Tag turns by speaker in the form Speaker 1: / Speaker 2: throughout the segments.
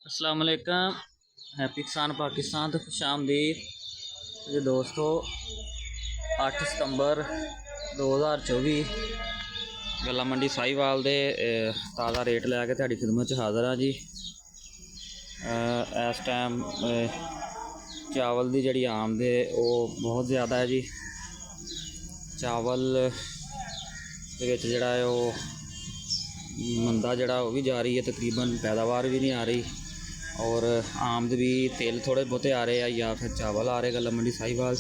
Speaker 1: अस्सलाम वालेकुम। हैप्पी किसान पाकिस्तान तो खुश आमदीद जी दोस्तों। 8 सितंबर 2024 गला मंडी साहिवाल दे ताज़ा रेट लैके तुहाडी खिदमत च हाज़र हाँ जी। इस टाइम चावल की जी आमद है वो बहुत ज़्यादा है जी। चावल जोड़ा है वो मंदा जोड़ा वो भी जा रही है, तकरीबन पैदावार भी नहीं आ रही और आमद भी तेल थोड़े बहुते आ रहे हैं या फिर चावल आ रहे गला मंडी साहिवाल।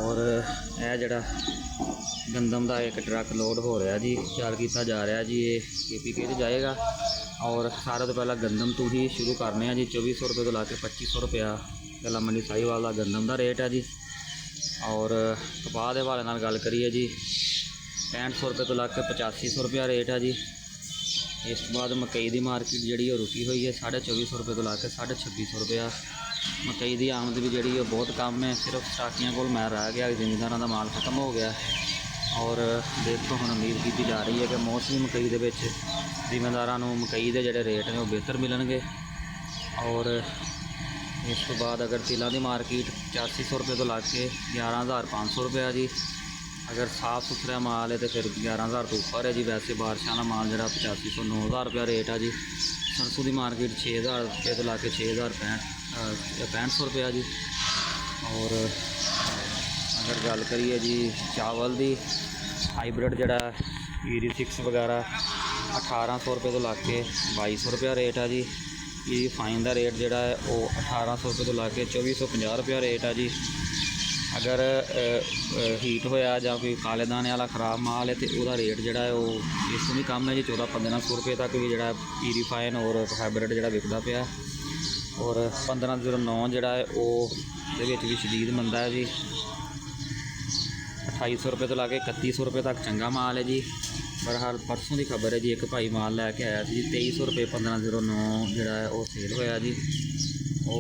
Speaker 1: और यह जड़ा गंदम का एक ट्रक लोड हो रहा जी, तैयार किया जा रहा जी, ये KPK जाएगा। और सारे तो पहला गंदम तो ही शुरू करने हैं जी। 2400 रुपये तो ला के 2500 रुपया गला मंडी साहिवाल का गंदम का रेट है जी। और कपाह के हवाले नाल गल करिए जी 6500 रुपये तो ला के 8500 रुपया रेट है जी। इस तो बाद मकई की मार्केट जी रुकी हुई है 2450 रुपये तो ला के 2650 रुपया। मकई की आमद भी जी बहुत कम है, सिर्फ स्टाकियां को मैं रह गया, जिमीदारों का माल खत्म हो गया। और देखो हम उम्मीद की जा रही है कि मौसमी मकई के जिमीदारों मकई के जोड़े रेट हैं वो बेहतर मिलेंगे। और इस तो बाद अगर तिलों की मार्केट 8500 रुपये तो ला के 11500 रुपया जी। अगर साफ सुथरा माल है तो फिर 11000 तो ऊपर है जी। वैसे बारिशों का माल जरा 8500 9000 रुपया रेट है जी। सरसों की मार्केट 6000 रुपये तो ला के 6500 रुपया जी। और अगर गल करिए जी चावल की हाईब्रिड जड़ा ED6 वगैरह 1800 रुपये तो ला के 2200 रुपया रेट है जी। फाइन का रेट जोड़ा है वो 1800 रुपये तो ला के 2450 रुपया रेट है जी। अगर हीट होया या कोई काले दाने वाला खराब माल है तो वह रेट जोड़ा है वो इस तो भी कम है जी। 1400-1500 रुपये तक भी जोड़ा ED फाइन और हाईब्रिड जोड़ा विकता पिया। और 1509 जोड़ा है वो भी शदीद मंदा है जी। 2800 रुपये तो ला के 3100 रुपये तक चंगा माल है जी। पर हर परसों की खबर है जी, एक भाई माल लैके आया जी 2300 रुपये 1509 जोड़ा है वो सेल होया जी। वो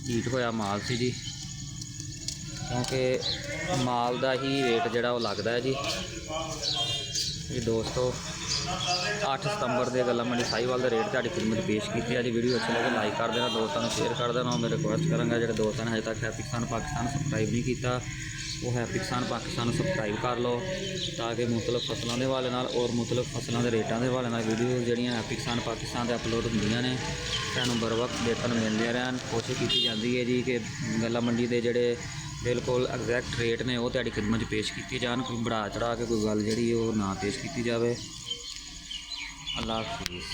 Speaker 1: हीट होया माल से जी, क्योंकि माल का ही रेट जोड़ा वो लगता है जी। ये दोस्तों 8 सितंबर के गला मंडी साहिवाल का रेट तुहाडी खिदमत पेश की है जी। वीडियो अच्छी लगे लाइक कर देना, दोस्तों शेयर कर देना। मैं रिक्वेस्ट करूँगा जो दोस्तों ने अजे तक हैप्पी किसान पाकिस्तान सबसक्राइब नहीं किया वो हैप्पी किसान पाकिस्तान सबसक्राइब कर लो, ताकि मुख्तलिफ फसलों के हवाले नाल और मुख्तलिफ फसलों के रेटों के हवाले नाल वीडियो जड़ियाँ हैप्पी किसान पाकिस्तान से अपलोड होंदियां ने सानूं बर वक्त देखने मिलदियां रहन। कोशिश की जाती है जी कि गला मंडी के जोड़े बिल्कुल एग्जैक्ट रेट ने वो तुहाडी खिदमत पेश किए जान, कोई बढ़ा चढ़ा के कोई गल जी ना पेश की जाए। अल्लाह हाफिज़।